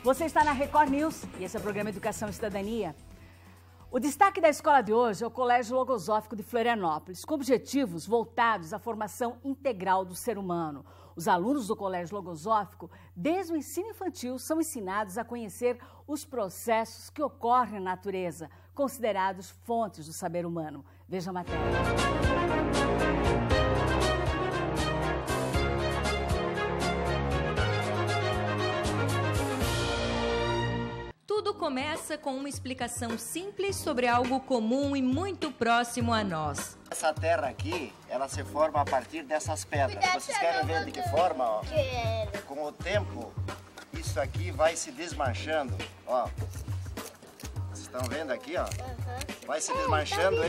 Você está na Record News e esse é o programa Educação e Cidadania. O destaque da escola de hoje é o Colégio Logosófico de Florianópolis, com objetivos voltados à formação integral do ser humano. Os alunos do Colégio Logosófico, desde o ensino infantil, são ensinados a conhecer os processos que ocorrem na natureza, considerados fontes do saber humano. Veja a matéria. Tudo começa com uma explicação simples sobre algo comum e muito próximo a nós. Essa terra aqui, ela se forma a partir dessas pedras. Vocês querem ver de que forma? Ó? Com o tempo, isso aqui vai se desmanchando. Ó. Vocês estão vendo aqui, ó? Vai se desmanchando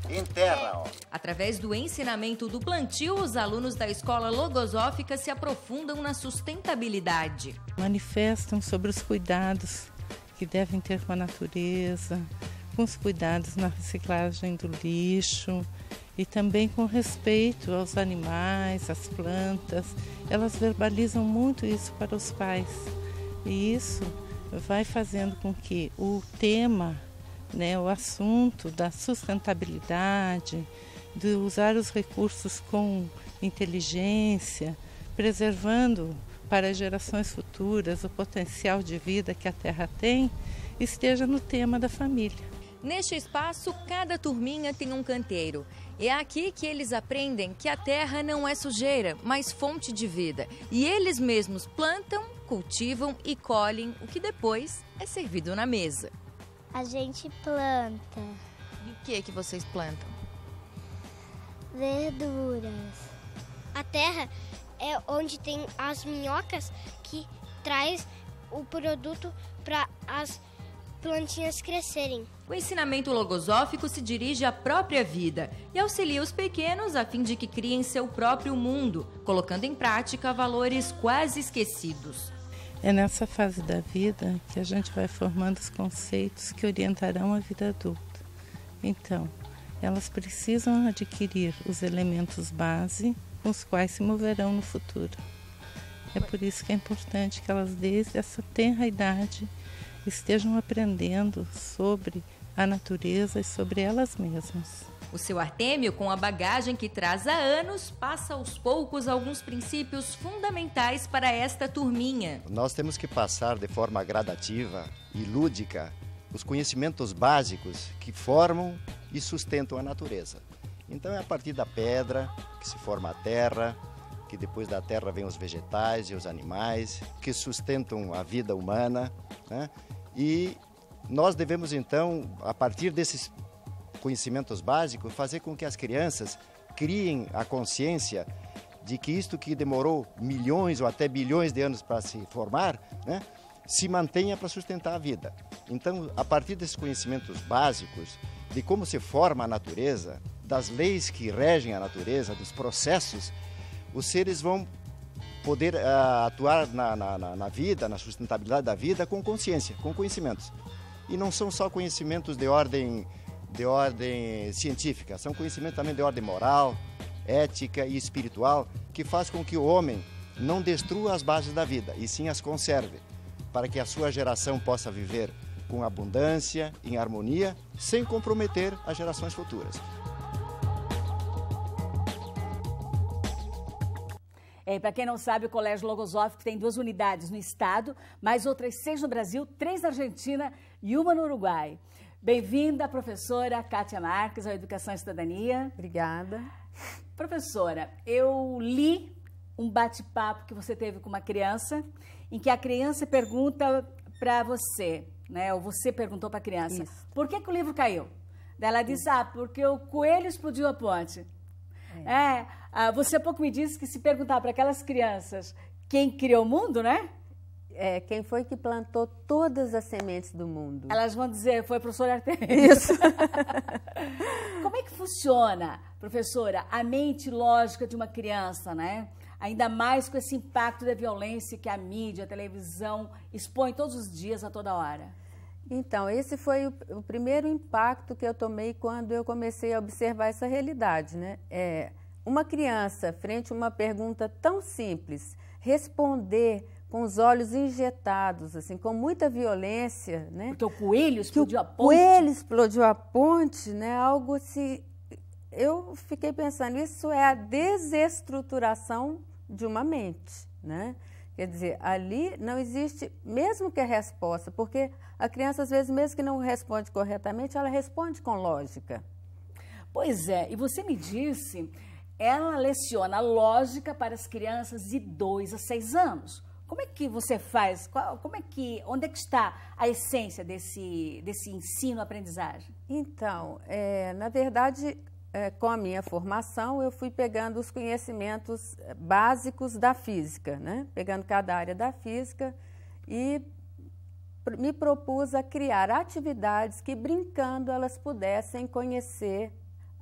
em terra, ó. Através do ensinamento do plantio, os alunos da escola logosófica se aprofundam na sustentabilidade. Manifestam sobre os cuidados que devem ter com a natureza, com os cuidados na reciclagem do lixo e também com respeito aos animais, às plantas. Elas verbalizam muito isso para os pais e isso vai fazendo com que o tema, o assunto da sustentabilidade, de usar os recursos com inteligência, preservando para gerações futuras o potencial de vida que a Terra tem, esteja no tema da família. Neste espaço, cada turminha tem um canteiro. É aqui que eles aprendem que a terra não é sujeira, mas fonte de vida. E eles mesmos plantam, cultivam e colhem o que depois é servido na mesa. A gente planta. E o que vocês plantam? Verduras. A terra é onde tem as minhocas que traz o produto para as plantinhas crescerem. O ensinamento logosófico se dirige à própria vida e auxilia os pequenos a fim de que criem seu próprio mundo, colocando em prática valores quase esquecidos. É nessa fase da vida que a gente vai formando os conceitos que orientarão a vida adulta. Então, elas precisam adquirir os elementos base com os quais se moverão no futuro. É por isso que é importante que elas, desde essa tenra idade, estejam aprendendo sobre a natureza e sobre elas mesmas. O seu Artêmio, com a bagagem que traz há anos, passa aos poucos alguns princípios fundamentais para esta turminha. Nós temos que passar de forma gradativa e lúdica os conhecimentos básicos que formam e sustentam a natureza. Então é a partir da pedra que se forma a terra, que depois da terra vem os vegetais e os animais, que sustentam a vida humana, né? E nós devemos então, a partir desses conhecimentos básicos, fazer com que as crianças criem a consciência de que isto que demorou milhões ou até bilhões de anos para se formar, né, se mantenha para sustentar a vida. Então, a partir desses conhecimentos básicos, de como se forma a natureza, das leis que regem a natureza, dos processos, os seres vão poder atuar na vida, na sustentabilidade da vida com consciência, com conhecimentos. E não são só conhecimentos de ordem científica, são conhecimentos também de ordem moral, ética e espiritual, que faz com que o homem não destrua as bases da vida, e sim as conserve, para que a sua geração possa viver com abundância, em harmonia, sem comprometer as gerações futuras. Para quem não sabe, o Colégio Logosófico tem 2 unidades no estado, mais outras 6 no Brasil, 3 na Argentina e 1 no Uruguai. Bem-vinda, professora Kátia Marques, ao Educação e Cidadania. Obrigada. Professora, eu li um bate-papo que você teve com uma criança, em que a criança pergunta para você, ou você perguntou para a criança, Isso. Por que o livro caiu? Daí ela disse, porque o coelho explodiu a ponte. Você há pouco me disse que se perguntar para aquelas crianças quem criou o mundo, né? Quem foi que plantou todas as sementes do mundo? Elas vão dizer, foi o professor Artêmio. Isso. Como é que funciona, professora, a mente lógica de uma criança, né? Ainda mais com esse impacto da violência que a mídia, a televisão expõe todos os dias, a toda hora. Então, esse foi o primeiro impacto que eu tomei quando eu comecei a observar essa realidade, né? Uma criança, frente a uma pergunta tão simples, responder com os olhos injetados, assim, com muita violência, né? Porque o coelho explodiu a ponte. O coelho explodiu a ponte, né? Algo assim. Eu fiquei pensando, isso é a desestruturação de uma mente, né? Quer dizer, ali não existe, mesmo que a resposta, porque a criança, às vezes, mesmo que não responde corretamente, ela responde com lógica. Pois é, e você me disse, ela leciona lógica para as crianças de 2 a 6 anos. Como é que você faz? Onde é que está a essência desse ensino-aprendizagem? Então, na verdade, com a minha formação, eu fui pegando os conhecimentos básicos da física, né? Pegando cada área da física e me propus a criar atividades que, brincando, elas pudessem conhecer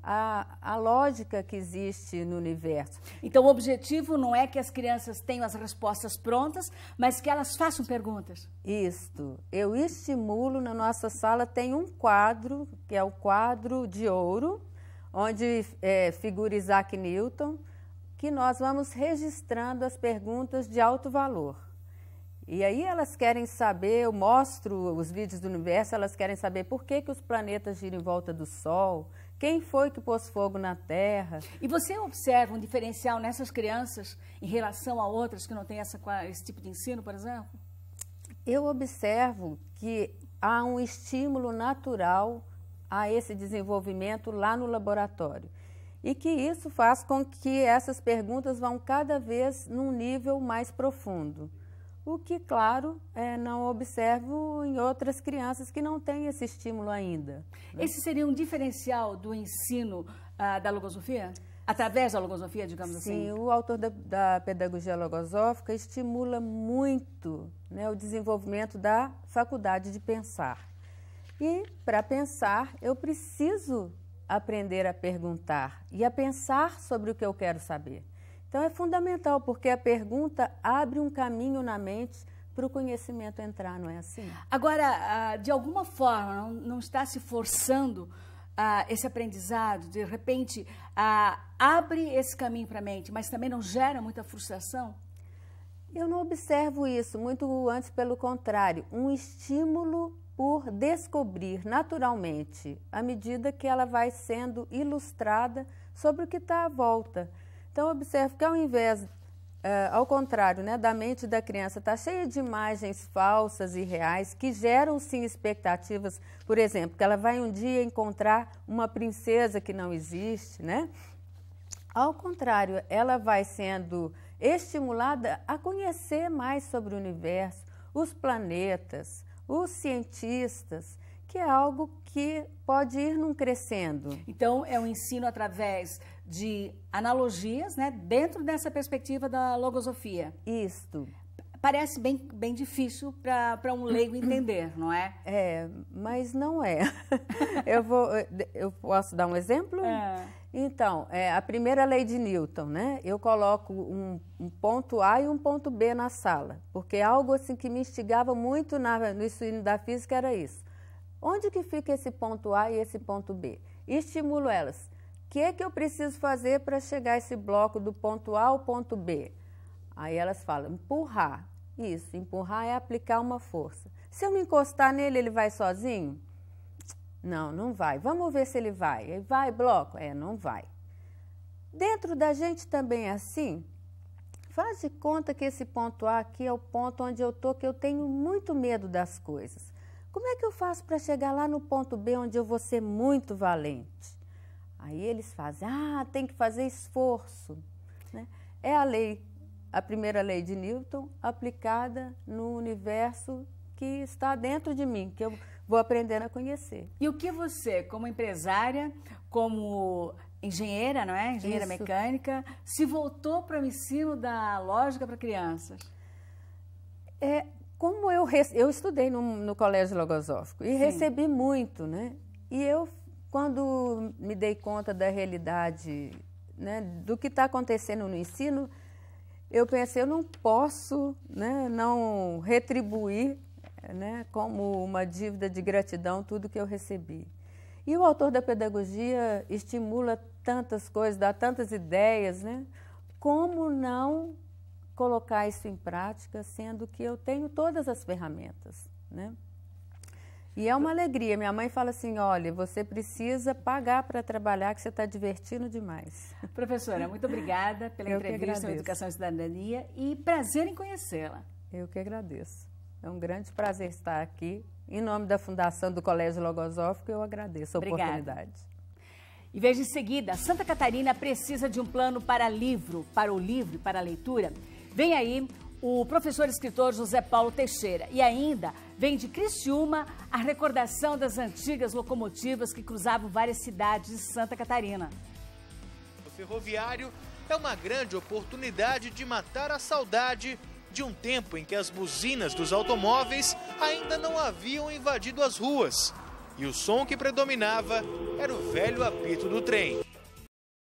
a lógica que existe no universo. Então, o objetivo não é que as crianças tenham as respostas prontas, mas que elas façam perguntas. Isto. Eu estimulo, na nossa sala tem um quadro, que é o quadro de ouro, onde figura Isaac Newton, que nós vamos registrando as perguntas de alto valor. E aí elas querem saber, eu mostro os vídeos do universo, elas querem saber por que os planetas giram em volta do Sol, quem foi que pôs fogo na Terra. E você observa um diferencial nessas crianças em relação a outras que não têm esse tipo de ensino, por exemplo? Eu observo que há um estímulo natural a esse desenvolvimento lá no laboratório. E que isso faz com que essas perguntas vão cada vez num nível mais profundo. O que, claro, não observo em outras crianças que não têm esse estímulo ainda. Esse seria um diferencial do ensino da logosofia? Através da logosofia, digamos assim? Sim, o autor da pedagogia logosófica estimula muito, né, o desenvolvimento da faculdade de pensar. E, para pensar, eu preciso aprender a perguntar e a pensar sobre o que eu quero saber. Então, é fundamental, porque a pergunta abre um caminho na mente para o conhecimento entrar, não é assim? Agora, de alguma forma, não está se forçando esse aprendizado, de repente, abre esse caminho para a mente, mas também não gera muita frustração? Eu não observo isso, muito antes pelo contrário, um estímulo por descobrir naturalmente, à medida que ela vai sendo ilustrada sobre o que está à volta. Então, eu observo que ao contrário, né, da mente da criança está cheia de imagens falsas e reais que geram, sim, expectativas. Por exemplo, que ela vai um dia encontrar uma princesa que não existe, né? Ao contrário, ela vai sendo estimulada a conhecer mais sobre o universo, os planetas, os cientistas, que é algo que pode ir num crescendo. Então, é um ensino através de analogias, né, dentro dessa perspectiva da logosofia. Isto. Parece bem difícil para um leigo entender, não é? É, mas não é. Eu posso dar um exemplo? Então, a primeira lei de Newton, né? Eu coloco um ponto A e um ponto B na sala, porque algo assim que me instigava muito no ensino da física era isso. Onde que fica esse ponto A e esse ponto B? E estimulo elas. O que é que eu preciso fazer para chegar a esse bloco do ponto A ao ponto B? Aí elas falam, empurrar. Isso, empurrar é aplicar uma força. Se eu me encostar nele, ele vai sozinho? Não, não vai. Vamos ver se ele vai. Ele vai, bloco? Não vai. Dentro da gente também é assim. Faz de conta que esse ponto A aqui é o ponto onde eu estou, que eu tenho muito medo das coisas. Como é que eu faço para chegar lá no ponto B, onde eu vou ser muito valente? Aí eles fazem, tem que fazer esforço, né? É a primeira lei de Newton aplicada no universo que está dentro de mim, que eu vou aprendendo a conhecer. E o que você, como empresária, como engenheira, não é? Engenheira mecânica, se voltou para o ensino da lógica para crianças? Como eu estudei no Colégio Logosófico e recebi muito, né? E eu, quando me dei conta da realidade, né, do que está acontecendo no ensino, eu pensei, eu não posso, né, não retribuir, né, como uma dívida de gratidão tudo que eu recebi. E o autor da pedagogia estimula tantas coisas, dá tantas ideias, né? Como não colocar isso em prática, sendo que eu tenho todas as ferramentas, né? E é uma alegria. Minha mãe fala assim, olha, você precisa pagar para trabalhar, que você está divertindo demais. Professora, muito obrigada pela entrevista sobre Educação e Cidadania e prazer em conhecê-la. Eu que agradeço. É um grande prazer estar aqui. Em nome da Fundação do Colégio Logosófico, eu agradeço a oportunidade. E veja em seguida, Santa Catarina precisa de um plano para o livro e para a leitura. Vem aí o professor e escritor José Paulo Teixeira. E ainda vem de Criciúma a recordação das antigas locomotivas que cruzavam várias cidades de Santa Catarina. O ferroviário é uma grande oportunidade de matar a saudade de um tempo em que as buzinas dos automóveis ainda não haviam invadido as ruas. E o som que predominava era o velho apito do trem.